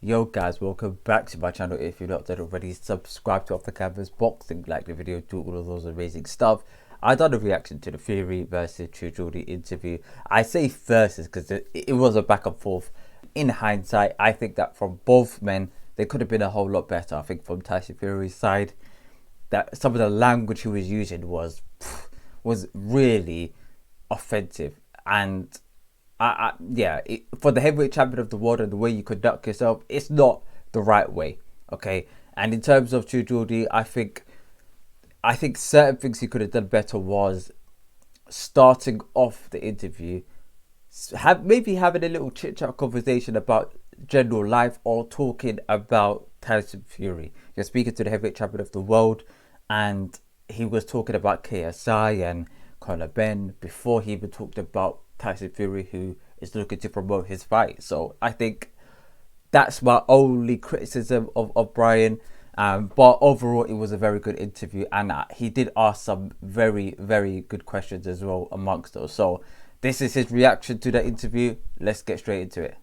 Yo guys, welcome back to my channel. If you're not done already, subscribe to Off the Canvas Boxing, like the video, do all of those amazing stuff. I done a reaction to the Fury versus GEORDIE interview. I say versus because it was a back and forth. In hindsight, I think that from both men, they could have been a whole lot better. I think from Tyson Fury's side, that some of the language he was using was really offensive, and for the heavyweight champion of the world and the way you conduct yourself, it's not the right way. Okay, and in terms of GEORDIE, I think certain things he could have done better was starting off the interview, maybe having a little chit chat conversation about general life or talking about Tyson Fury. You're speaking to the heavyweight champion of the world, and he was talking about KSI and Conor Ben before he even talked about Tyson Fury, who is looking to promote his fight. So I think that's my only criticism of Brian. But overall, it was a very good interview, and he did ask some very, very good questions as well amongst those. So this is his reaction to the interview. Let's get straight into it.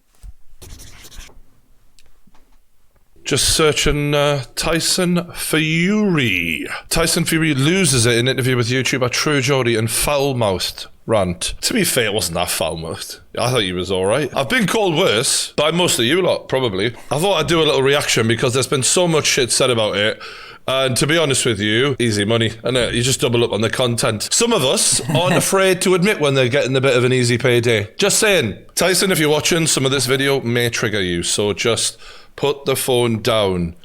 Just searching Tyson Fury. Tyson Fury loses it in an interview with YouTuber GEORDIE and foul-mouthed rant. To be fair, it wasn't that foul-mouthed. I thought he was alright. I've been called worse by most of you lot, probably. I thought I'd do a little reaction because there's been so much shit said about it. And to be honest with you, easy money, innit? You just double up on the content. Some of us aren't afraid to admit when they're getting a bit of an easy payday. Just saying. Tyson, if you're watching, some of this video may trigger you, so just put the phone down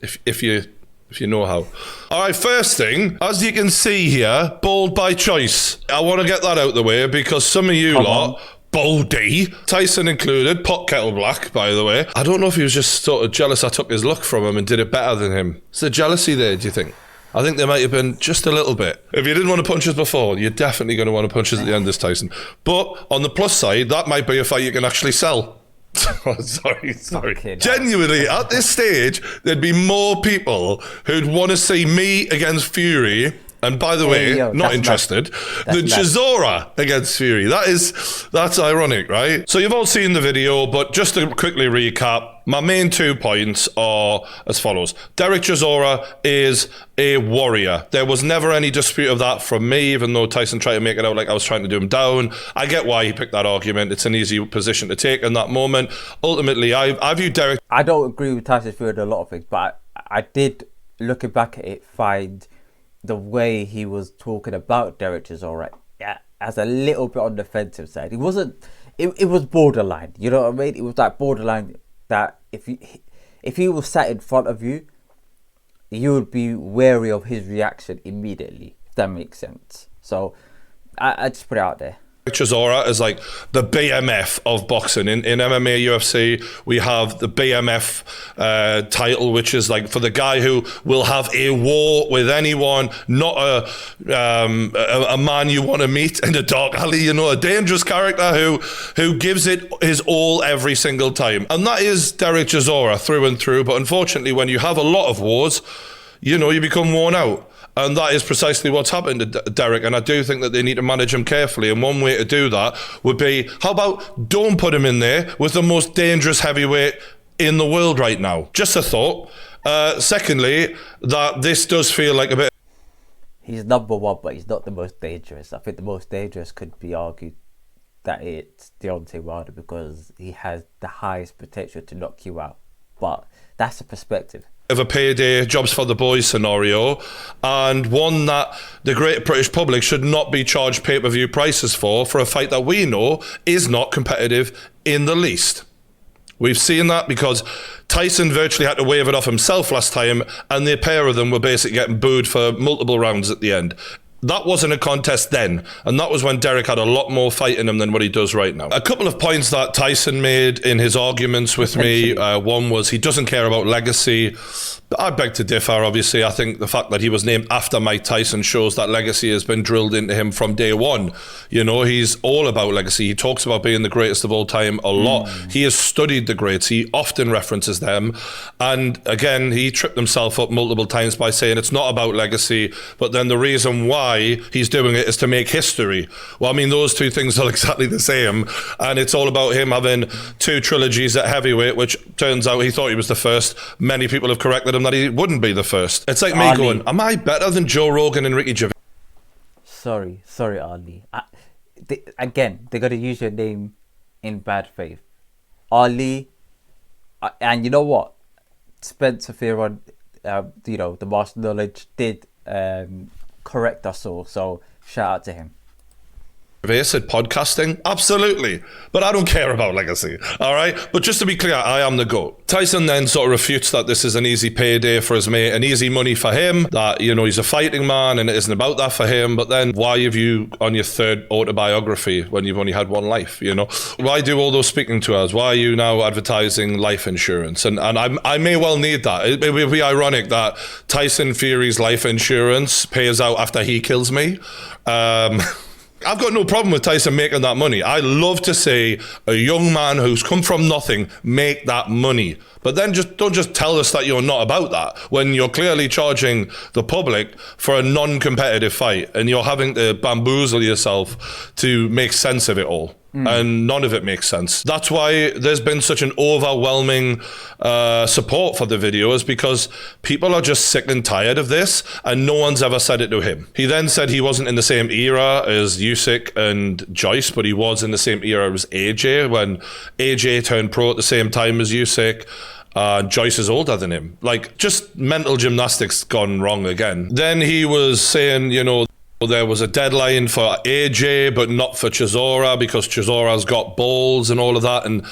if you know how. All right, first thing, as you can see here, bold by choice. I want to get that out the way because some of you lot, boldy, Tyson included, pot kettle black, by the way. I don't know if he was just sort of jealous I took his look from him and did it better than him. Is there jealousy there, do you think? I think there might have been just a little bit. If you didn't want to punch us before, you're definitely going to want to punch us at the end of this, Tyson. But on the plus side, that might be a fight you can actually sell. sorry. Okay, genuinely, at this stage, there'd be more people who'd want to see me against Fury, and by the way, not interested, than Chisora against Fury. That's ironic, right? So you've all seen the video, but just to quickly recap, my main 2 points are as follows. Derek Chisora is a warrior. There was never any dispute of that from me, even though Tyson tried to make it out like I was trying to do him down. I get why he picked that argument. It's an easy position to take in that moment. Ultimately, I view Derek... I don't agree with Tyson Fury on a lot of things, but I did, looking back at it, find the way he was talking about Derek Chisora as a little bit on the defensive side. It wasn't... It was borderline, you know what I mean? It was like borderline that if he was sat in front of you, you would be wary of his reaction immediately, if that makes sense. So I just put it out there. Chisora is like the BMF of boxing. In MMA, UFC, we have the BMF title, which is like for the guy who will have a war with anyone, not a man you want to meet in a dark alley, you know, a dangerous character who gives it his all every single time. And that is Derek Chisora through and through. But unfortunately, when you have a lot of wars, you know, you become worn out. And that is precisely what's happened to Derek. And I do think that they need to manage him carefully. And one way to do that would be, how about don't put him in there with the most dangerous heavyweight in the world right now? Just a thought. Secondly, that this does feel like a bit... He's number one, but he's not the most dangerous. I think the most dangerous could be argued that it's Deontay Wilder because he has the highest potential to knock you out. But that's a perspective. Of a payday, jobs for the boys scenario, and one that the great British public should not be charged pay-per-view prices for a fight that we know is not competitive in the least. We've seen that because Tyson virtually had to wave it off himself last time, and the pair of them were basically getting booed for multiple rounds at the end. That wasn't a contest then, and that was when Derek had a lot more fight in him than what he does right now. A couple of points that Tyson made in his arguments with me. One was he doesn't care about legacy. I beg to differ, obviously. I think the fact that he was named after Mike Tyson shows that legacy has been drilled into him from day one. You know, he's all about legacy. He talks about being the greatest of all time a lot. He has studied the greats. He often references them. And again, he tripped himself up multiple times by saying it's not about legacy, but then the reason why he's doing it is to make history. Well, I mean, those two things are exactly the same. And it's all about him having 2 trilogies at heavyweight, which turns out he thought he was the first. Many people have corrected him that he wouldn't be the first. It's like me going, am I better than Joe Rogan and Ricky Gervais? Sorry, Ali. Again, they got to use your name in bad faith. Ali, and you know what? Spencer Fearon, the Master Knowledge did correct us all. So shout out to him. Said podcasting? Absolutely. But I don't care about legacy. All right? But just to be clear, I am the GOAT. Tyson then sort of refutes that this is an easy payday for his mate, an easy money for him, that, you know, he's a fighting man and it isn't about that for him. But then why have you on your 3rd autobiography when you've only had one life, you know? Why do all those speaking tours? Why are you now advertising life insurance? And I may well need that. It would be ironic that Tyson Fury's life insurance pays out after he kills me. I've got no problem with Tyson making that money. I love to see a young man who's come from nothing make that money. But then don't just tell us that you're not about that when you're clearly charging the public for a non-competitive fight and you're having to bamboozle yourself to make sense of it all. And none of it makes sense. That's why there's been such an overwhelming support for the videos, because people are just sick and tired of this, and no one's ever said it to him. He then said he wasn't in the same era as Usyk and Joyce, but he was in the same era as AJ when AJ turned pro at the same time as Usyk. Joyce is older than him. Like, just mental gymnastics gone wrong again. Then he was saying, you know, there was a deadline for AJ, but not for Chisora because Chisora's got balls and all of that. And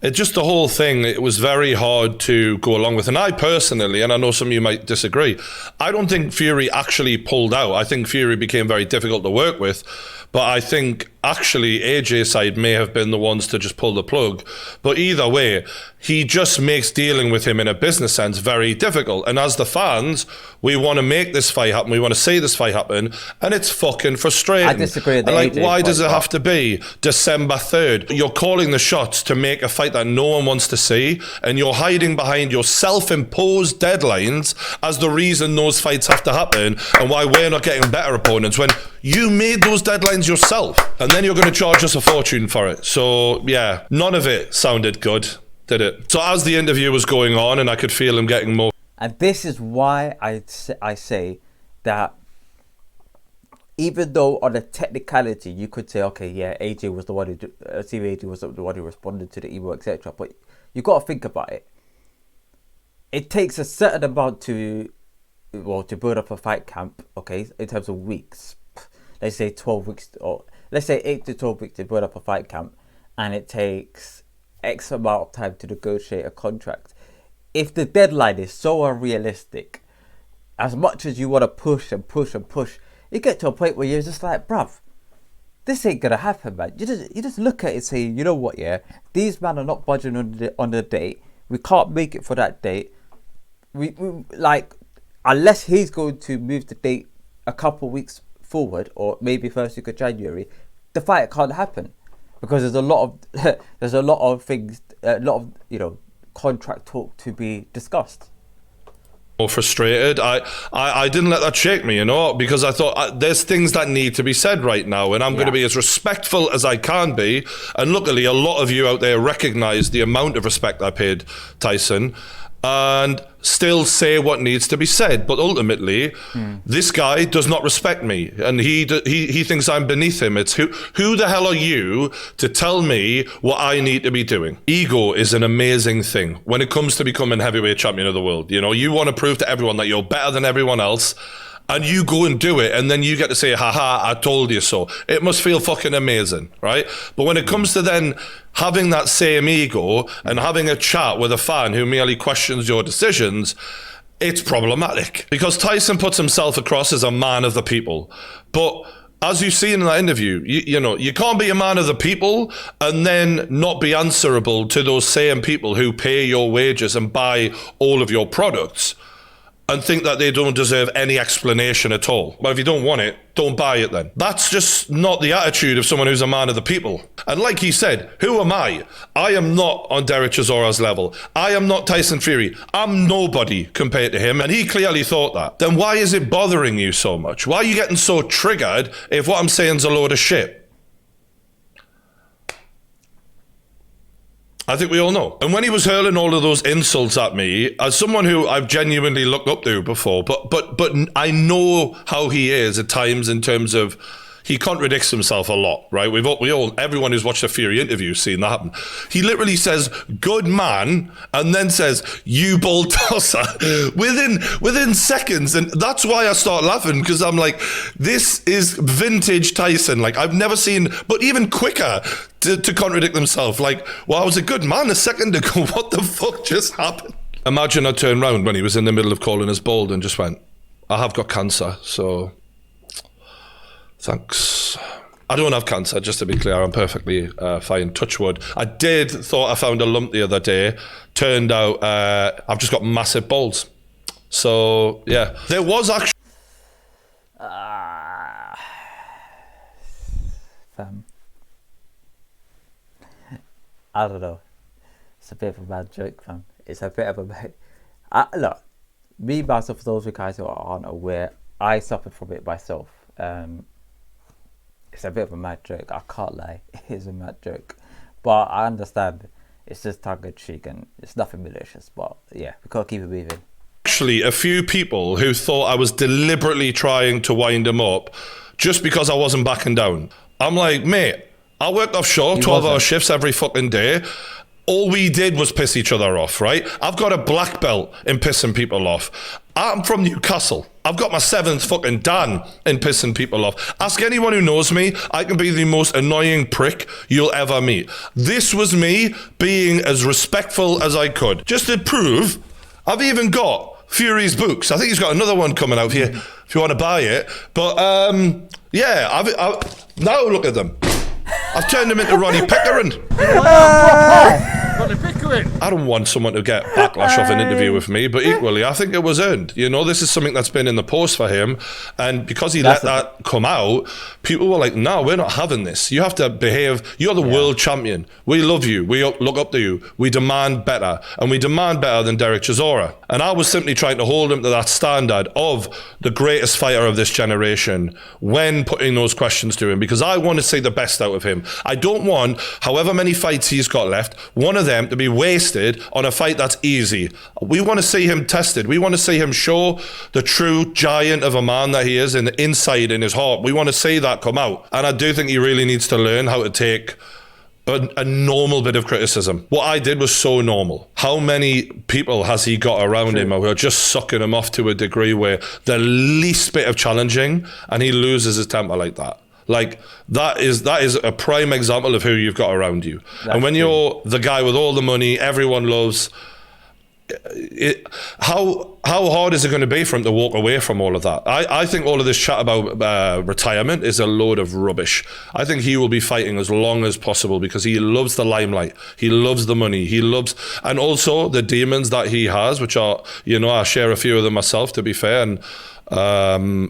it just, the whole thing, it was very hard to go along with. And I personally, and I know some of you might disagree, I don't think Fury actually pulled out. I think Fury became very difficult to work with. But I think actually AJ's side may have been the ones to just pull the plug. But either way, he just makes dealing with him in a business sense very difficult. And as the fans, we want to make this fight happen. We want to see this fight happen. And it's fucking frustrating. I disagree with like, AJ why does it have to be December 3rd? You're calling the shots to make a fight that no one wants to see. And you're hiding behind your self-imposed deadlines as the reason those fights have to happen and why we're not getting better opponents when you made those deadlines yourself, and then you're going to charge us a fortune for it. So yeah, none of it sounded good, did it? So as the interview was going on, and I could feel him getting more. And this is why I say that even though on a technicality you could say, okay, yeah, AJ was the one who, AJ was the one who responded to the email, etc. But you got to think about it. It takes a certain amount to build up a fight camp, okay, in terms of weeks. Let's say 12 weeks, or let's say 8 to 12 weeks to build up a fight camp, and it takes X amount of time to negotiate a contract. If the deadline is so unrealistic, as much as you want to push and push and push, you get to a point where you're just like, bruv, this ain't gonna happen, man. You just look at it and say, you know what, yeah, these men are not budging on the date. We can't make it for that date. We like, unless he's going to move the date a couple weeks forward, or maybe first week of January, the fight can't happen because there's a lot of things, a lot of contract talk to be discussed. More frustrated. I didn't let that shake me, because I thought there's things that need to be said right now, and I'm going to be as respectful as I can be. And luckily, a lot of you out there recognize the amount of respect I paid Tyson, and still say what needs to be said. But ultimately, this guy does not respect me, and he thinks I'm beneath him. It's who the hell are you to tell me what I need to be doing? Ego is an amazing thing when it comes to becoming heavyweight champion of the world. You want to prove to everyone that you're better than everyone else, and you go and do it, and then you get to say, haha, I told you so. It must feel fucking amazing, right? But when it comes to then having that same ego and having a chat with a fan who merely questions your decisions, it's problematic. Because Tyson puts himself across as a man of the people. But as you've seen in that interview, you can't be a man of the people and then not be answerable to those same people who pay your wages and buy all of your products. and think that they don't deserve any explanation at all. But if you don't want it, don't buy it then. That's just not the attitude of someone who's a man of the people. And like he said, who am I? I am not on Derek Chisora's level. I am not Tyson Fury. I'm nobody compared to him, and he clearly thought that. Then why is it bothering you so much? Why are you getting so triggered if what I'm saying is a load of shit? I think we all know. And when he was hurling all of those insults at me, as someone who I've genuinely looked up to before, but I know how he is at times in terms of he contradicts himself a lot, right? Everyone who's watched a Fury interview seen that happen. He literally says, good man, and then says, you ball tosser, within seconds. And that's why I start laughing, because I'm like, this is vintage Tyson. Like, I've never seen, but even quicker to contradict himself. Like, well, I was a good man a second ago. What the fuck just happened? Imagine I turned round when he was in the middle of calling us bald and just went, I have got cancer, so... thanks. I don't have cancer, just to be clear. I'm perfectly fine. Touch wood. I thought I found a lump the other day. Turned out I've just got massive balls. So, yeah. There was actually... Fam. I don't know. It's a bit of a bad joke, fam. It's a bit of a bad... Look, me, myself, for those of you guys who aren't aware, I suffered from it myself. It's a bit of a mad joke, I can't lie. It is a mad joke, but I understand it's just tongue-in-cheek and it's nothing malicious, but yeah, we can't keep it moving. Actually, a few people who thought I was deliberately trying to wind him up just because I wasn't backing down. I'm like, mate, I worked offshore 12-hour shifts every fucking day. All we did was piss each other off, right? I've got a black belt in pissing people off. I'm from Newcastle. I've got my 7th fucking Dan in pissing people off. Ask anyone who knows me, I can be the most annoying prick you'll ever meet. This was me being as respectful as I could. Just to prove, I've even got Fury's books. I think he's got another one coming out here if you want to buy it. But yeah, I've now look at them. I've turned him into Ronnie Pickering. Ronnie Pickering. I don't want someone to get backlash off an interview with me, but equally, I think it was earned. You know, this is something that's been in the post for him, and because he let that come out, people were like, no, we're not having this. You have to behave. You're the world champion. We love you. We look up to you. We demand better, and we demand better than Derek Chisora. And I was simply trying to hold him to that standard of the greatest fighter of this generation when putting those questions to him, because I want to see the best out of him. I don't want, however many fights he's got left, one of them to be wasted on a fight that's easy. We want to see him tested. We want to see him show the true giant of a man that he is in the inside, in his heart. We want to see that come out. And I do think he really needs to learn how to take a normal bit of criticism. What I did was so normal. How many people has he got around him who are just sucking him off to a degree where the least bit of challenging and he loses his temper like that? Like, that is a prime example of who you've got around you. That's and when you're the guy with all the money, everyone loves it, how hard is it going to be for him to walk away from all of that? I think all of this chat about retirement is a load of rubbish. I think he will be fighting as long as possible because he loves the limelight. He loves the money. He loves, and also the demons that he has, which are, you know, I share a few of them myself, to be fair, and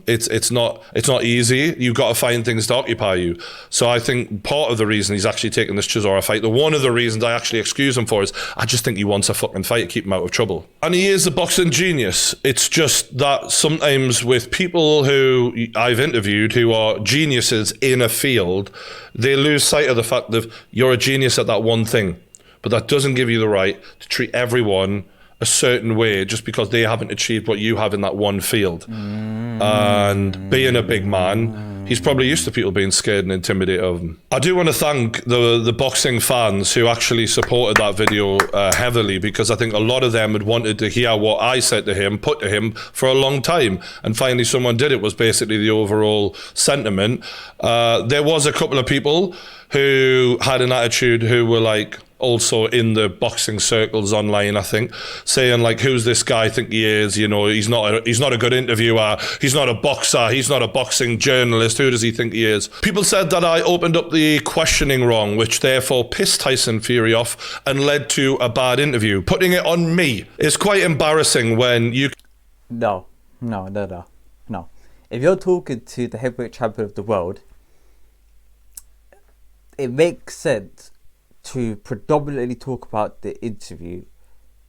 it's not easy. You've got to find things to occupy you. So I think part of the reason he's actually taking this Chisora fight, one of the reasons I actually excuse him for, is I just think he wants a fucking fight to keep him out of trouble. And he is a boxing genius. It's just that sometimes with people who I've interviewed who are geniuses in a field, they lose sight of the fact that you're a genius at that one thing, but that doesn't give you the right to treat everyone a certain way just because they haven't achieved what you have in that one field. And being a big man, he's probably used to people being scared and intimidated of him. I do want to thank the boxing fans who actually supported that video heavily, because I think a lot of them had wanted to hear what I said to him, put to him for a long time, and finally someone did it, was basically the overall sentiment. There was a couple of people who had an attitude who were like, also in the boxing circles online, I think, saying like, who's this guy think he is? You know, he's not a good interviewer. He's not a boxer. He's not a boxing journalist. Who does he think he is? People said that I opened up the questioning wrong, which therefore pissed Tyson Fury off and led to a bad interview. Putting it on me is quite embarrassing when you... No, no. If you're talking to the heavyweight champion of the world, it makes sense to predominantly talk about the interview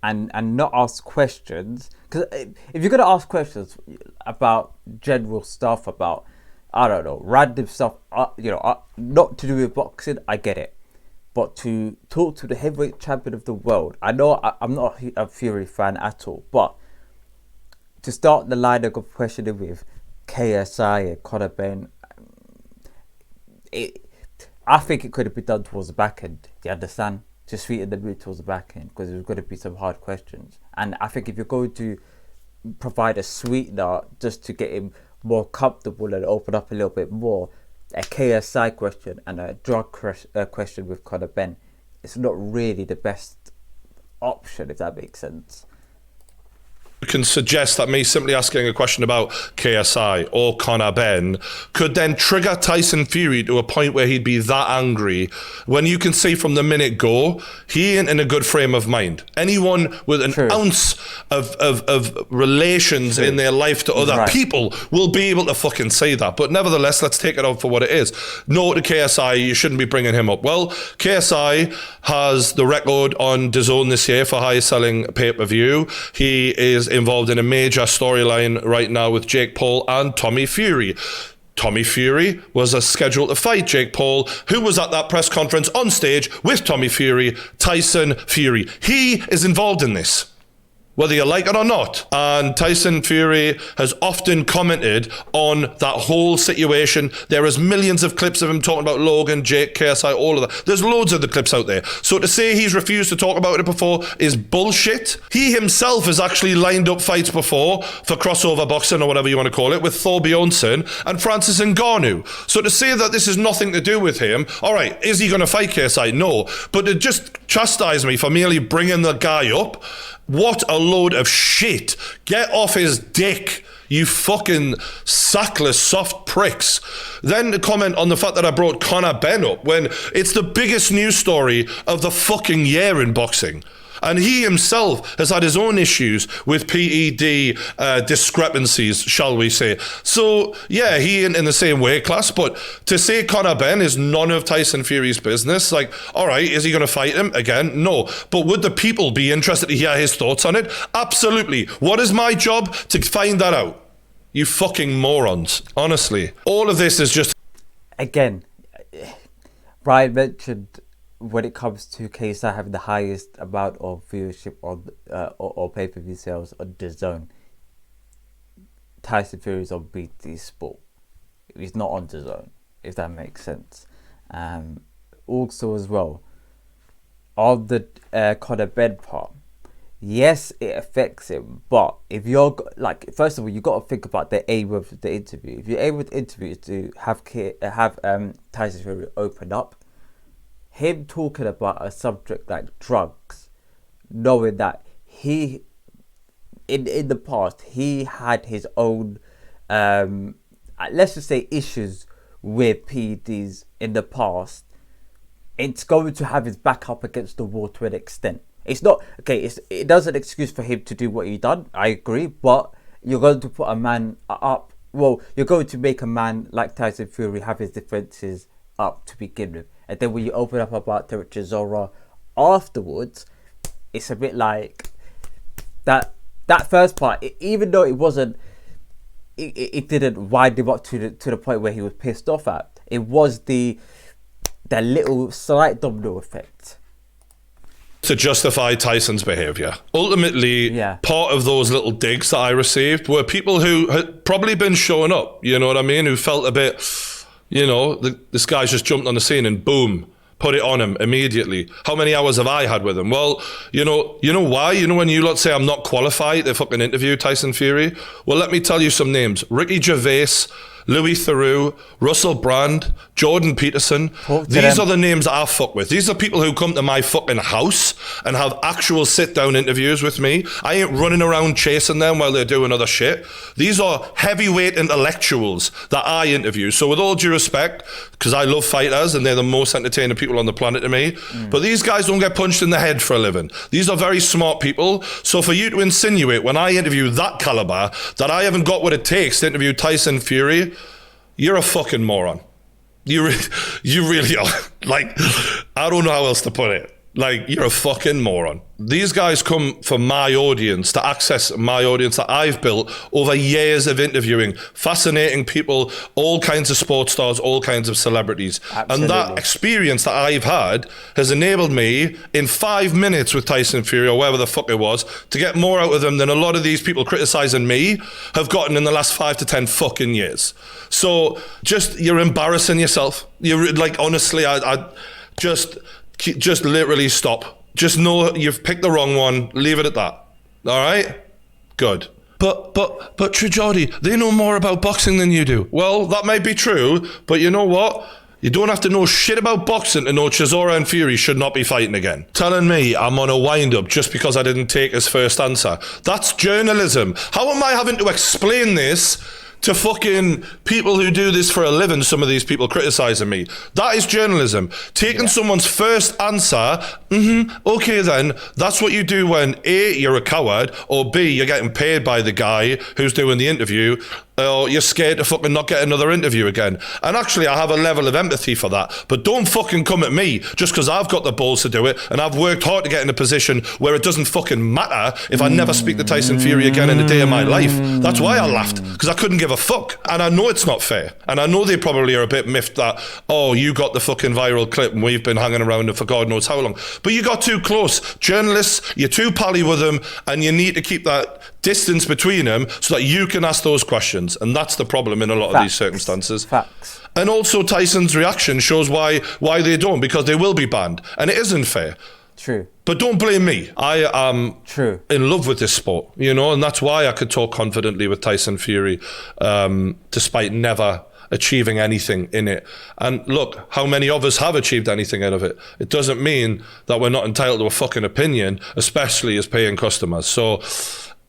and not ask questions. Because if you're going to ask questions about general stuff, about, I don't know, random stuff, not to do with boxing, I get it. But to talk to the heavyweight champion of the world, I know I'm not a Fury fan at all, but to start the line of questioning with KSI and Conor Benn, I think it could have been done towards the back end. Do you understand? To sweeten the mood towards the back end, because there's going to be some hard questions. And I think if you're going to provide a sweetener just to get him more comfortable and open up a little bit more, a KSI question and a drug question with Conor Benn, it's not really the best option, if that makes sense. You can suggest that me simply asking a question about KSI or Conor Benn could then trigger Tyson Fury to a point where he'd be that angry, when you can see from the minute go, he ain't in a good frame of mind. Anyone with an ounce of relations in their life to other people will be able to fucking say that. But nevertheless, let's take it out for what it is. No to KSI, you shouldn't be bringing him up. Well, KSI has the record on DAZN this year for highest selling pay-per-view. He is involved in a major storyline right now with Jake Paul and Tommy Fury. Tommy Fury was scheduled to fight Jake Paul, who was at that press conference on stage with Tommy Fury, Tyson Fury. He is involved in this, whether you like it or not. And Tyson Fury has often commented on that whole situation. There is millions of clips of him talking about Logan, Jake, KSI, all of that. There's loads of the clips out there. So to say he's refused to talk about it before is bullshit. He himself has actually lined up fights before for crossover boxing, or whatever you want to call it, with Thor Bjornsson and Francis Ngannou. So to say that this has nothing to do with him, all right, is he going to fight KSI? No. But to just chastise me for merely bringing the guy up, what a load of shit. Get off his dick, you fucking sackless soft pricks. Then to comment on the fact that I brought Conor Benn up when it's the biggest news story of the fucking year in boxing. And he himself has had his own issues with PED discrepancies, shall we say. So, yeah, he ain't in the same weight class, but to say Conor Benn is none of Tyson Fury's business, like, all right, is he going to fight him again? No. But would the people be interested to hear his thoughts on it? Absolutely. What is my job? To find that out. You fucking morons. Honestly. All of this is just... Again, Brian mentioned, when it comes to KSI having the highest amount of viewership on or pay-per-view sales on DAZN, Tyson Fury is on BT Sport. He's not on DAZN, if that makes sense. Also as well, on the Conor Benn part, yes, it affects him, but if you're like, first of all, you got to think about the aim of the interview. If your aim of the interview is to have Tyson Fury open up, him talking about a subject like drugs, knowing that he, in the past, he had his own, let's just say, issues with PEDs in the past, it's going to have his back up against the wall to an extent. It's not, okay, it doesn't excuse for him to do what he done, I agree, but you're going to put a man up, well, you're going to make a man like Tyson Fury have his defences up to begin with. And then when you open up about Derek Chisora afterwards, it's a bit like that first part, even though it wasn't, it didn't wind him up to the point where he was pissed off at. It was the little slight domino effect to justify Tyson's behaviour. Ultimately, part of those little digs that I received were people who had probably been showing up, you know what I mean, who felt a bit, you know, this guy's just jumped on the scene and boom, put it on him immediately. How many hours have I had with him? Well, you know why? You know when you lot say I'm not qualified to fucking interview Tyson Fury? Well, let me tell you some names. Ricky Gervais, Louis Theroux, Russell Brand, Jordan Peterson. These are the names that I fuck with. These are people who come to my fucking house and have actual sit-down interviews with me. I ain't running around chasing them while they're doing other shit. These are heavyweight intellectuals that I interview. So with all due respect, because I love fighters and they're the most entertaining people on the planet to me, but these guys don't get punched in the head for a living. These are very smart people. So for you to insinuate when I interview that caliber that I haven't got what it takes to interview Tyson Fury, you're a fucking moron. You really are. Like, I don't know how else to put it. Like, you're a fucking moron. These guys come for my audience, to access my audience that I've built over years of interviewing fascinating people, all kinds of sports stars, all kinds of celebrities. Absolutely. And that experience that I've had has enabled me in 5 minutes with Tyson Fury, or wherever the fuck it was, to get more out of them than a lot of these people criticizing me have gotten in the last 5 to 10 fucking years. So you're embarrassing yourself. You're like, honestly, I just literally stop. Just know you've picked the wrong one. Leave it at that. All right? Good. But True Geordie, they know more about boxing than you do. Well, that might be true, but you know what? You don't have to know shit about boxing to know Chisora and Fury should not be fighting again. Telling me I'm on a wind-up just because I didn't take his first answer. That's journalism. How am I having to explain this to fucking people who do this for a living? Some of these people criticizing me. That is journalism. Taking someone's first answer, okay then, that's what you do when A, you're a coward, or B, you're getting paid by the guy who's doing the interview, or you're scared to fucking not get another interview again. And actually, I have a level of empathy for that. But don't fucking come at me just because I've got the balls to do it and I've worked hard to get in a position where it doesn't fucking matter if I never speak to Tyson Fury again in a day of my life. That's why I laughed, because I couldn't give a fuck. And I know it's not fair. And I know they probably are a bit miffed that, oh, you got the fucking viral clip and we've been hanging around it for God knows how long. But you got too close. Journalists, you're too pally with them, and you need to keep that distance between them so that you can ask those questions. And that's the problem in a lot of these circumstances. Facts. And also Tyson's reaction shows why they don't, because they will be banned. And it isn't fair. True. But don't blame me. I am in love with this sport, and that's why I could talk confidently with Tyson Fury, despite never achieving anything in it. And look, how many of us have achieved anything out of it? It doesn't mean that we're not entitled to a fucking opinion, especially as paying customers. So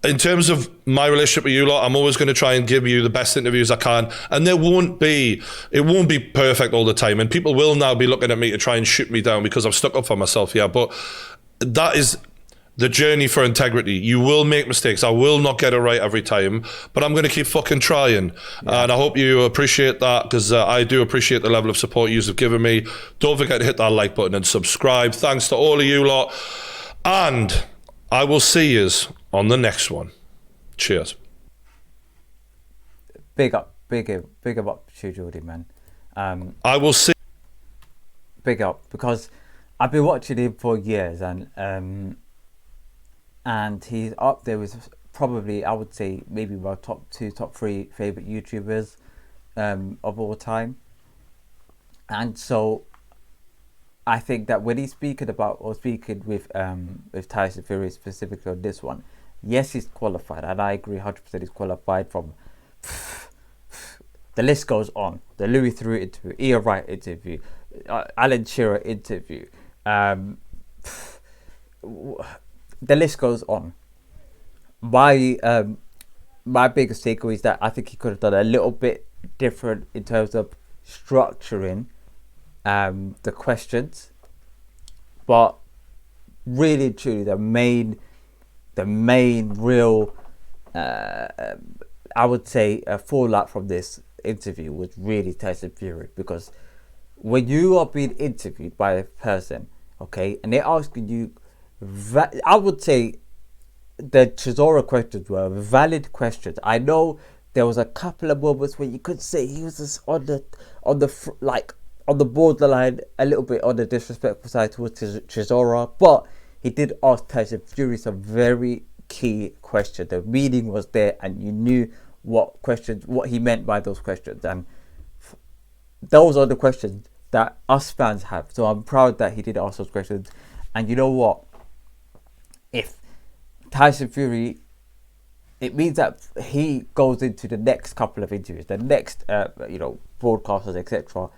in terms of my relationship with you lot, I'm always going to try and give you the best interviews I can. And it won't be perfect all the time. And people will now be looking at me to try and shoot me down because I've stuck up for myself here. But that is the journey for integrity. You will make mistakes. I will not get it right every time, but I'm going to keep fucking trying. Yeah. And I hope you appreciate that, because I do appreciate the level of support you have given me. Don't forget to hit that like button and subscribe. Thanks to all of you lot. And I will see you on the next one. Cheers. Big up to Geordie, man. I will see. Big up, because I've been watching him for years, and he's up there with probably, I would say, maybe my top 2, top 3 favorite YouTubers of all time. And so I think that when he's speaking with Tyson Fury specifically on this one, yes, he's qualified, and I agree 100% he's qualified. From the list goes on. The Louis Theroux interview, Ian Wright interview, Alan Shearer interview, the list goes on. My biggest takeaway is that I think he could have done a little bit different in terms of structuring the questions, but really and truly the main real I would say a fallout from this interview was really Tyson Fury, because when you are being interviewed by a person, okay, and they're asking you, I would say the Chisora questions were valid questions. I know there was a couple of moments where you could say he was just on the borderline, a little bit on the disrespectful side towards Chisora, but he did ask Tyson Fury some very key questions. The meaning was there, and you knew what he meant by those questions, and those are the questions that us fans have. So I'm proud that he did ask those questions. And you know what? If Tyson Fury it means that he goes into the next couple of interviews, the next, broadcasters, etc.,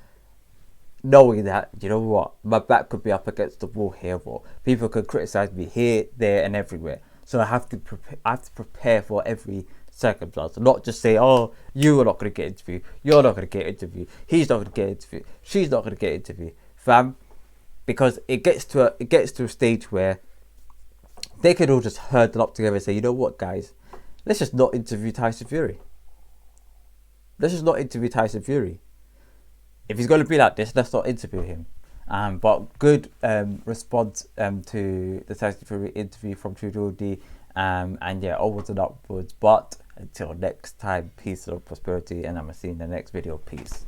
knowing that, you know what, my back could be up against the wall here, or people could criticize me here, there, and everywhere. So I have to prepare for every circumstance, not just say, oh, you are not going to get interviewed, you're not going to get interviewed, he's not going to get interviewed, she's not going to get interviewed, fam, because it gets to a stage where they could all just hurdle up together and say, you know what, guys, let's just not interview Tyson Fury. Let's just not interview Tyson Fury. If he's going to be like this, let's not interview him. But good response to the Tyson Fury interview from GEORDIE. And yeah, onwards and upwards. But until next time, peace and prosperity. And I'm going to see you in the next video. Peace.